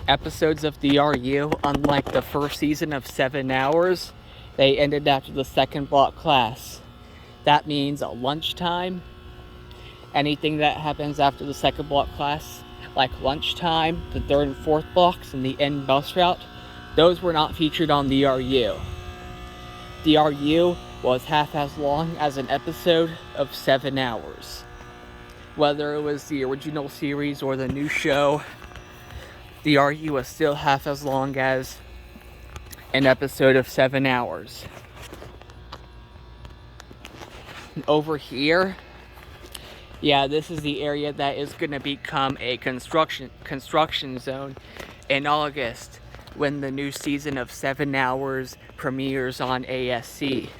Episodes of DRU, unlike the first season of 7 Hours, they ended after the second block class. That means at lunchtime, anything that happens after the second block class, like lunchtime, the third and fourth blocks, and the end bus route, those were not featured on DRU. DRU was half as long as an episode of 7 Hours. Whether it was the original series or the new show, DRU was still half as long as an episode of 7 Hours. Over here, yeah, this is the area that is going to become a construction zone in August when the new season of 7 Hours premieres on ASC.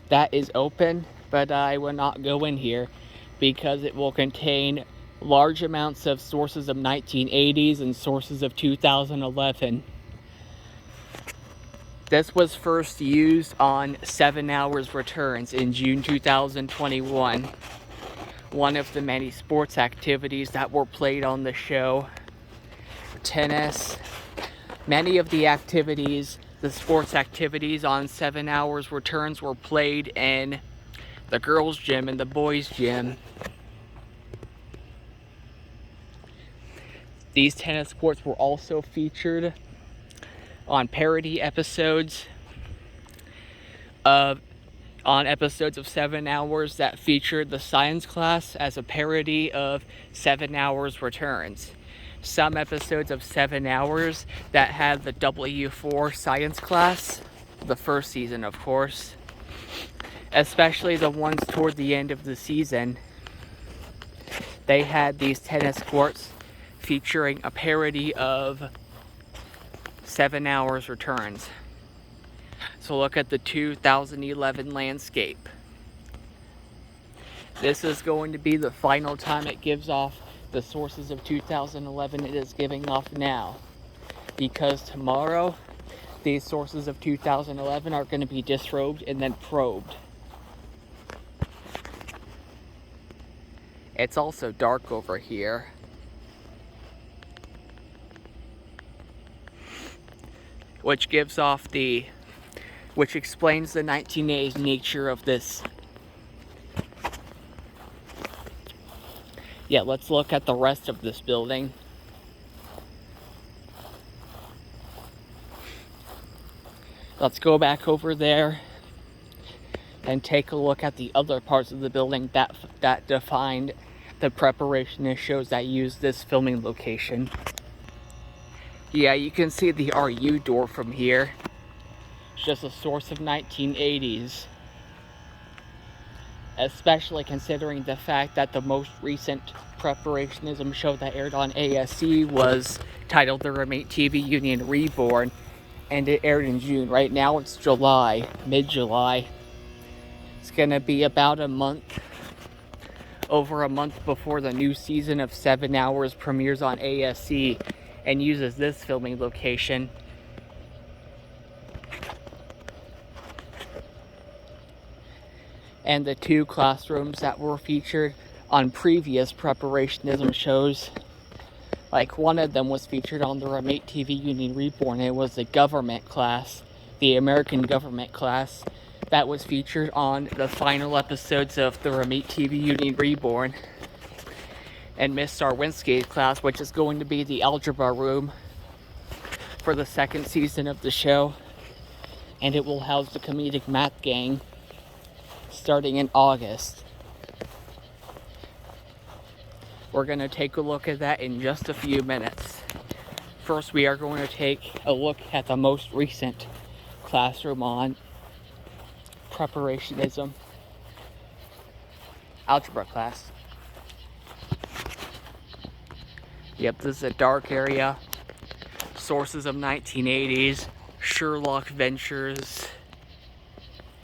That is open, but I will not go in here because it will contain large amounts of sources of 1980s and sources of 2011. This was first used on 7 Hours Returns in June 2021. One of the many sports activities that were played on the show. Tennis. Many of the activities, the sports activities on 7 Hours Returns were played in the girls' gym and the boys' gym. These tennis courts were also featured on parody episodes of 7 Hours that featured the science class as a parody of 7 Hours Returns. Some episodes of 7 Hours that had the W4 science class, the first season of course, especially the ones toward the end of the season, they had these tennis courts featuring a parody of 7 Hours Returns. So look at the 2011 landscape. This is going to be the final time it gives off the sources of 2011 it is giving off now. Because tomorrow, these sources of 2011 are going to be disrobed and then probed. It's also dark over here. Which explains the 1980s nature of this. Yeah, let's look at the rest of this building. Let's go back over there and take a look at the other parts of the building that defined the preparationist shows that used this filming location. Yeah, you can see the RU door from here. It's just a source of 1980s. Especially considering the fact that the most recent preparationism show that aired on ASC was titled The Roommate TV Union Reborn, and it aired in June. Right now it's July, mid-July. It's gonna be about over a month before the new season of 7 Hours premieres on ASC and uses this filming location. And the 2 classrooms that were featured on previous preparationism shows. Like one of them was featured on the Roommate TV Union Reborn. It was the government class, the American government class, that was featured on the final episodes of the Roommate TV Union Reborn. And Miss Sarwinski's class, which is going to be the algebra room for the second season of the show. And it will house the comedic math gang starting in August. We're going to take a look at that in just a few minutes. First, we are going to take a look at the most recent classroom on preparationism algebra class. Yep, this is a dark area. Sources of 1980s, Sherlock Ventures,